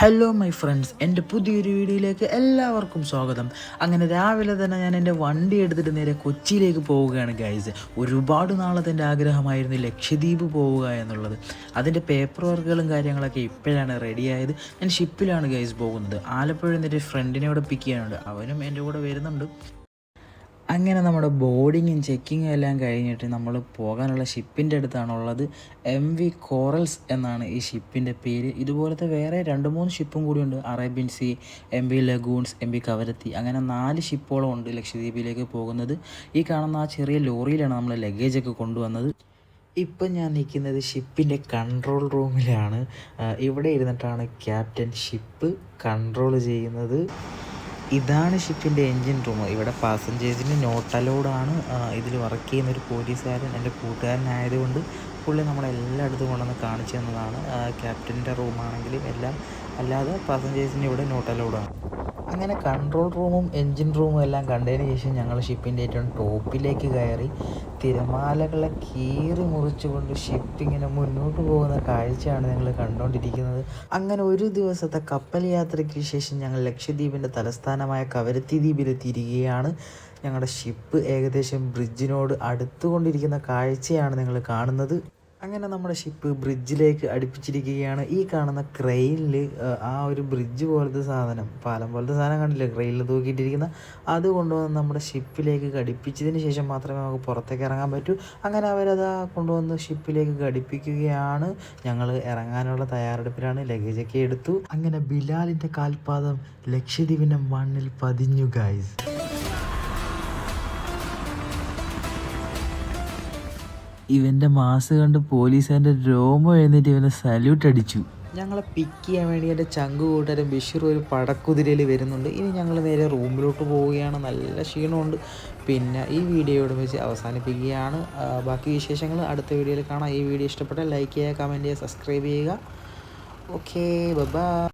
Hello my friends, എൻ്റെ പുതിയൊരു വീഡിയോയിലേക്ക് എല്ലാവർക്കും സ്വാഗതം. അങ്ങനെ രാവിലെ തന്നെ ഞാൻ എൻ്റെ വണ്ടി എടുത്തിട്ട് നേരെ കൊച്ചിയിലേക്ക് പോവുകയാണ് ഗൈസ്. ഒരുപാട് നാളത്തെ എൻ്റെ ആഗ്രഹമായിരുന്നു ലക്ഷദ്വീപ് പോവുക എന്നുള്ളത്. അതിൻ്റെ പേപ്പർ വർക്കുകളും കാര്യങ്ങളൊക്കെ ഇപ്പോഴാണ് റെഡിയായത്. ഞാൻ ഷിപ്പിലാണ് ഗൈസ് പോകുന്നത്. ആലപ്പുഴ എന്നിട്ട് ഫ്രണ്ടിനെ കൂടെ പിക്ക് ചെയ്യാനുണ്ട്, അവനും എൻ്റെ കൂടെ വരുന്നുണ്ട്. അങ്ങനെ നമ്മുടെ ബോർഡിങ്ങും ചെക്കിങ്ങും എല്ലാം കഴിഞ്ഞിട്ട് നമ്മൾ പോകാനുള്ള ഷിപ്പിൻ്റെ അടുത്താണുള്ളത്. MV കോറൽസ് എന്നാണ് ഈ ഷിപ്പിൻ്റെ പേര്. ഇതുപോലത്തെ വേറെ 2-3 ഷിപ്പും കൂടിയുണ്ട്. Arabian sea, MV lagoons, MV Kavaratti, അങ്ങനെ 4 ഷിപ്പോളം ഉണ്ട് ലക്ഷദ്വീപിലേക്ക് പോകുന്നത്. ഈ കാണുന്ന ആ ചെറിയ ലോറിയിലാണ് നമ്മൾ ലഗേജൊക്കെ കൊണ്ടുവന്നത്. ഇപ്പം ഞാൻ നിൽക്കുന്നത് ഷിപ്പിൻ്റെ കൺട്രോൾ റൂമിലാണ്. ഇവിടെ ഇരുന്നിട്ടാണ് ക്യാപ്റ്റൻ ഷിപ്പ് കൺട്രോൾ ചെയ്യുന്നത്. ഇതാണ് ഷിപ്പിൻ്റെ എൻജിൻ റൂം. ഇവിടെ പാസഞ്ചേഴ്സിന് നോട്ട് അലൗഡാണ്. ഇതിൽ വർക്ക് ചെയ്യുന്ന ഒരു പോലീസുകാരൻ എൻ്റെ കൂട്ടുകാരനായതുകൊണ്ട് പുള്ളി നമ്മളെല്ലായിടത്തും കൊണ്ടുവന്ന് കാണിച്ചു തന്നതാണ്. ക്യാപ്റ്റൻ്റെ റൂമാണെങ്കിലും എല്ലാം, അല്ലാതെ പാസഞ്ചേഴ്സിന് ഇവിടെ നോട്ട് അലൗഡാണ്. അങ്ങനെ കൺട്രോൾ റൂമും എൻജിൻ റൂമും എല്ലാം കണ്ടതിന് ശേഷം ഞങ്ങൾ ഷിപ്പിൻ്റെ ഏറ്റവും ടോപ്പിലേക്ക് കയറി. തിരമാലകളെ കീറി മുറിച്ചുകൊണ്ട് ഷിപ്പിങ്ങനെ മുന്നോട്ട് പോകുന്ന കാഴ്ചയാണ് ഞങ്ങൾ കണ്ടുകൊണ്ടിരിക്കുന്നത്. അങ്ങനെ ഒരു ദിവസത്തെ കപ്പൽ യാത്രയ്ക്ക് ശേഷം ഞങ്ങൾ ലക്ഷദ്വീപിൻ്റെ തലസ്ഥാനമായ കവരത്തി ദ്വീപിലെത്തിയിരിക്കുകയാണ്. ഞങ്ങളുടെ ഷിപ്പ് ഏകദേശം ബ്രിഡ്ജിനോട് അടുത്തുകൊണ്ടിരിക്കുന്ന കാഴ്ചയാണ് നിങ്ങൾ കാണുന്നത്. അങ്ങനെ നമ്മുടെ ഷിപ്പ് ബ്രിഡ്ജിലേക്ക് അടുപ്പിച്ചിരിക്കുകയാണ്. ഈ കാണുന്ന ക്രെയിനിൽ ആ ഒരു ബ്രിഡ്ജ് പോലത്തെ സാധനം, പാലം പോലത്തെ സാധനം കണ്ടില്ലേ ക്രെയിനിൽ തൂക്കിയിട്ടിരിക്കുന്ന, അത് കൊണ്ടുവന്ന് നമ്മുടെ ഷിപ്പിലേക്ക് ഘടിപ്പിച്ചതിന് ശേഷം മാത്രമേ നമുക്ക് പുറത്തേക്ക് ഇറങ്ങാൻ പറ്റൂ. അങ്ങനെ അവരത് കൊണ്ടുവന്ന് ഷിപ്പിലേക്ക് ഘടിപ്പിക്കുകയാണ്. ഞങ്ങൾ ഇറങ്ങാനുള്ള തയ്യാറെടുപ്പിലാണ്. ലഗേജൊക്കെ എടുത്തു. അങ്ങനെ ബിലാലിൻ്റെ കാൽപാദം ലക്ഷദ്വീപിൻ്റെ മണ്ണിൽ പതിഞ്ഞു ഗൈസ്. ഇവൻ്റെ മാസ് കണ്ട് പോലീസുകാരൻ്റെ രോമം എഴുന്നേറ്റ് ഇവനെ സല്യൂട്ട് അടിച്ചു. ഞങ്ങളെ പിക്ക് ചെയ്യാൻ വേണ്ടി എൻ്റെ ചങ്ക് കൂട്ടുകാരൻ ബഷീർ ഒരു പടക്കുതിരയിൽ വരുന്നുണ്ട്. ഇനി ഞങ്ങൾ നേരെ റൂമിലോട്ട് പോവുകയാണ്. നല്ല ക്ഷീണമുണ്ട്. പിന്നെ ഈ വീഡിയോയോട് വെച്ച് അവസാനിപ്പിക്കുകയാണ്. ബാക്കി വിശേഷങ്ങൾ അടുത്ത വീഡിയോയിൽ കാണാം. ഈ വീഡിയോ ഇഷ്ടപ്പെട്ടാൽ ലൈക്ക് ചെയ്യുക, കമൻറ്റ് ചെയ്യുക, സബ്സ്ക്രൈബ് ചെയ്യുക. Okay, by.